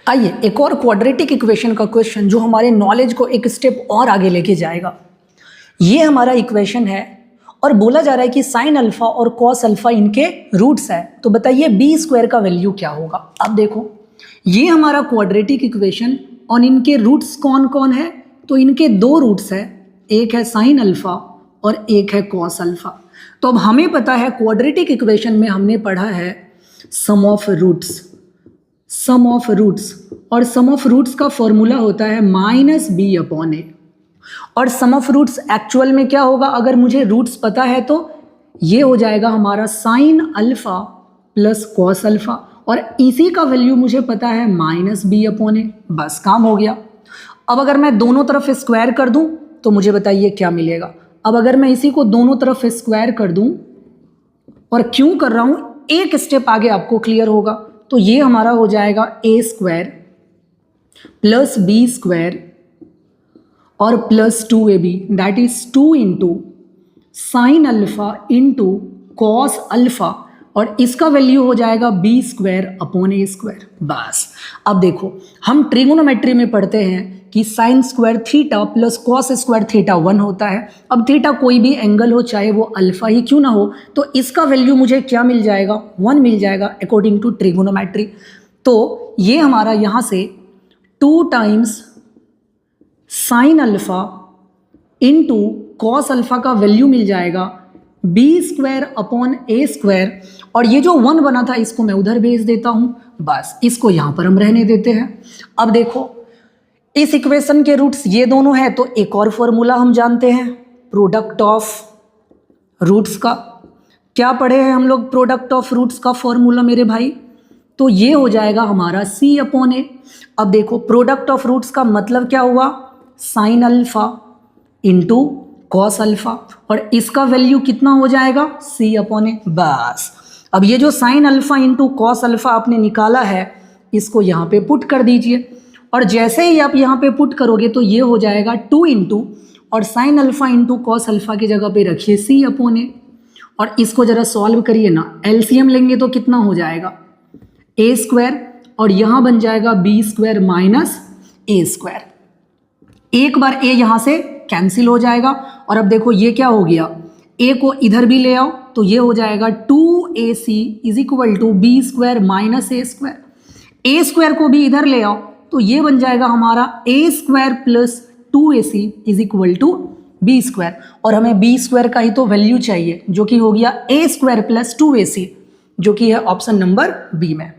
आइए एक और क्वाड्रेटिक इक्वेशन का क्वेश्चन जो हमारे नॉलेज को एक स्टेप और आगे लेके जाएगा। ये हमारा इक्वेशन है और बोला जा रहा है कि साइन अल्फा और कॉस अल्फा इनके रूट्स है। तो बताइए बी स्क्वायर का वैल्यू क्या होगा। अब देखो ये हमारा क्वाड्रेटिक इक्वेशन और इनके रूट्स कौन कौन है। तो इनके दो रूट्स है, एक है साइन अल्फा और एक है कॉस अल्फा। तो अब हमें पता है क्वाड्रेटिक इक्वेशन में हमने पढ़ा है sum of roots, sum of roots, और सम ऑफ रूट्स का फॉर्मूला होता है -b/a। और सम ऑफ रूट्स एक्चुअल में क्या होगा, अगर मुझे रूट्स पता है तो ये हो जाएगा हमारा sine alpha plus cos alpha, और इसी का वैल्यू मुझे पता है -b/a। बस काम हो गया। अब अगर मैं दोनों तरफ स्क्वायर कर दूं तो मुझे बताइए क्या मिलेगा। अब अगर मैं इसी को दोनों तरफ स्क्वायर कर दूं, और क्यों कर रहा हूं एक स्टेप आगे आपको क्लियर होगा, तो ये हमारा हो जाएगा a² प्लस b² और plus 2ab, that is 2 into sine alpha into cos alpha, और इसका वैल्यू हो जाएगा b²/a²। बस अब देखो हम ट्रिगोनोमेट्री में पढ़ते हैं कि sine square theta plus cos square theta 1 होता है। अब थीटा कोई भी एंगल हो, चाहे वो अल्फा ही क्यों ना हो, तो इसका वैल्यू मुझे क्या मिल जाएगा, 1 मिल जाएगा अकॉर्डिंग टू ट्रिगोनोमेट्री। तो ये हमारा यहाँ से 2 times sine alpha into cos alpha का वैल्यू मिल जाएगा b²/a², और ये जो 1 बना था इसको मैं उधर भेज देता हूँ। बस इसको यहाँ पर हम रहने देते हैं। अब देखो इस इक्वेशन के रूट्स ये दोनों हैं, तो एक और फॉर्मूला हम जानते हैं प्रोडक्ट ऑफ रूट्स का। क्या पढ़े हैं हम लोग प्रोडक्ट ऑफ रूट्स का फॉर्मूला मेरे भाई, तो ये हो जाएगा हमारा c/a। अब देखो प्रोडक्ट ऑफ रूट्स का मतलब क्या हुआ, sine alpha into cos alpha, और इसका वैल्यू कितना हो जाएगा c/a। बस अब ये जो sine alpha into cos alpha आपने निकाला है इसको यहाँ पे पुट कर दीजिए, और जैसे ही आप यहाँ पे पुट करोगे तो ये हो जाएगा 2 इंटू, और sine alpha into cos alpha की जगह पे रखिए c/a, और इसको जरा सॉल्व करिए ना। एलसीएम लेंगे तो कितना हो जाएगा a², और यहाँ बन जाएगा b² - a²। एक बार a यहाँ से कैंसिल हो जाएगा, और अब देखो ये क्या हो गया, a को इधर भी ले आओ तो ये हो जाएगा 2ac = b² - a²। को भी इधर ले आओ तो ये बन जाएगा हमारा a² प्लस 2ac = b², और हमें b² का ही तो वैल्यू चाहिए जो कि हो गया a² प्लस 2ac, जो कि है ऑप्शन नंबर बी में।